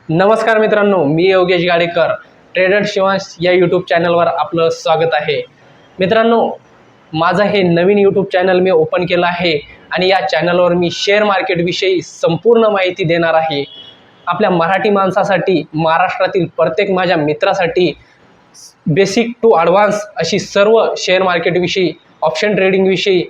नमस्कार मित्रांनो, मी योगेश गाडेकर ट्रेडर शिवांश या यूट्यूब चॅनलवर आपलं स्वागत आहे। मित्रांनो, माझं हे नवीन यूट्यूब चॅनल मी ओपन केलं आहे आणि या चॅनलवर मी शेअर मार्केटविषयी संपूर्ण माहिती देणार आहे। आपल्या मराठी माणसासाठी, महाराष्ट्रातील प्रत्येक माझ्या मित्रासाठी बेसिक टू ॲडव्हान्स अशी सर्व शेअर मार्केटविषयी, ऑप्शन ट्रेडिंगविषयी,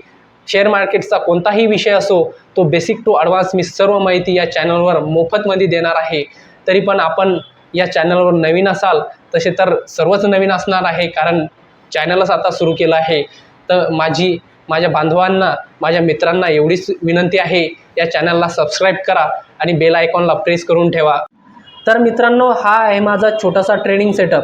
शेअर मार्केटचा कोणताही विषय असो तो बेसिक टू ॲडव्हान्स मी सर्व माहिती या चॅनलवर मोफतमध्ये देणार आहे। तरी पण आपण या चॅनलवर नवीन असाल तसे तर सर्वच नवीन असणार आहे, कारण चॅनलच आता सुरू केलं आहे। तर माझ्या बांधवांना, माझ्या मित्रांना एवढीच विनंती आहे, या चॅनलला सबस्क्राईब करा आणि बेल आयकॉनला प्रेस करून ठेवा। तर मित्रांनो, हा आहे माझा छोटासा ट्रेडिंग सेटअप।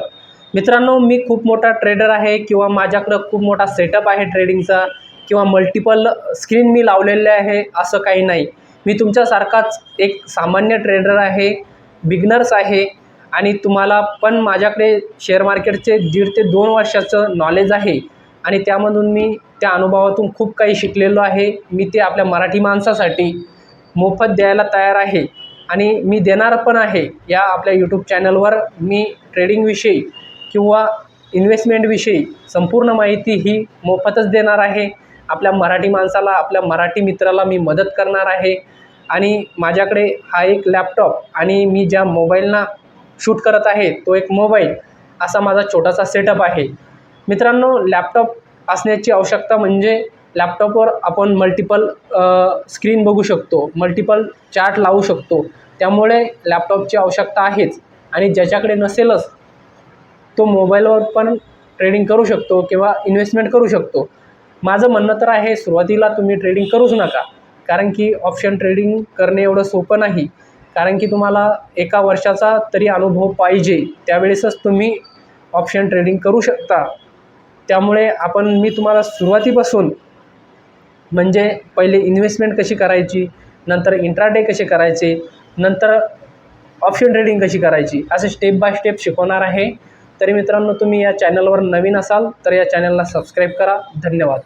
मित्रांनो, मी खूप मोठा ट्रेडर आहे किंवा माझ्याकडं खूप मोठा सेटअप आहे ट्रेडिंगचा किंवा मल्टिपल स्क्रीन मी लावलेले आहे असं काही नाही। मी तुमच्यासारखाच एक सामान्य ट्रेडर आहे, बिगनर्स आहे आणि तुम्हाला पण माझ्याकडे शेअर मार्केटचे 1.5 ते 2 वर्षाचं नॉलेज आहे आणि त्यामधून मी त्या अनुभवातून खूप काही शिकलेलो आहे। मी ते आपल्या मराठी माणसासाठी मोफत द्यायला तयार आहे आणि मी देणार पण आहे। या आपल्या यूट्यूब चॅनलवर मी ट्रेडिंगविषयी किंवा इन्व्हेस्टमेंटविषयी संपूर्ण माहिती ही मोफतच देणार आहे। आपल्या मराठी माणसाला, आपल्या मराठी मित्राला मी मदत करणार आहे। आणि माझ्याकडे हा एक लॅपटॉप आणि मी ज्या मोबाईलना शूट करत आहे तो एक मोबाईल, असा माझा छोटासा सेटअप आहे। मित्रांनो, लॅपटॉप असण्याची आवश्यकता म्हणजे लॅपटॉपवर आपण मल्टिपल स्क्रीन बघू शकतो, मल्टिपल चार्ट लावू शकतो, त्यामुळे लॅपटॉपची आवश्यकता आहेच। आणि ज्याच्याकडे नसेलच तो मोबाईलवर पण ट्रेडिंग करू शकतो किंवा इन्व्हेस्टमेंट करू शकतो। माझं म्हणणं तर आहे, सुरुवातीला तुम्ही ट्रेडिंग करूच नका, कारण की ऑप्शन ट्रेडिंग करणे एवढं सोपं नाही। कारण की तुम्हाला 1 वर्षाचा तरी अनुभव पाहिजे, त्यावेळेसच तुम्ही ऑप्शन ट्रेडिंग करू शकता। त्यामुळे मी तुम्हाला सुरुवातीपासून म्हणजे पहिले इन्व्हेस्टमेंट कशी करायची, नंतर इंट्राडे कसे करायचे, नंतर ऑप्शन ट्रेडिंग कशी करायची, असे स्टेप बाय स्टेप शिकवणार आहे। तरी मित्रांनो, तुम्ही या चॅनलवर नवीन असाल तर या चॅनलला सबस्क्राईब करा। धन्यवाद।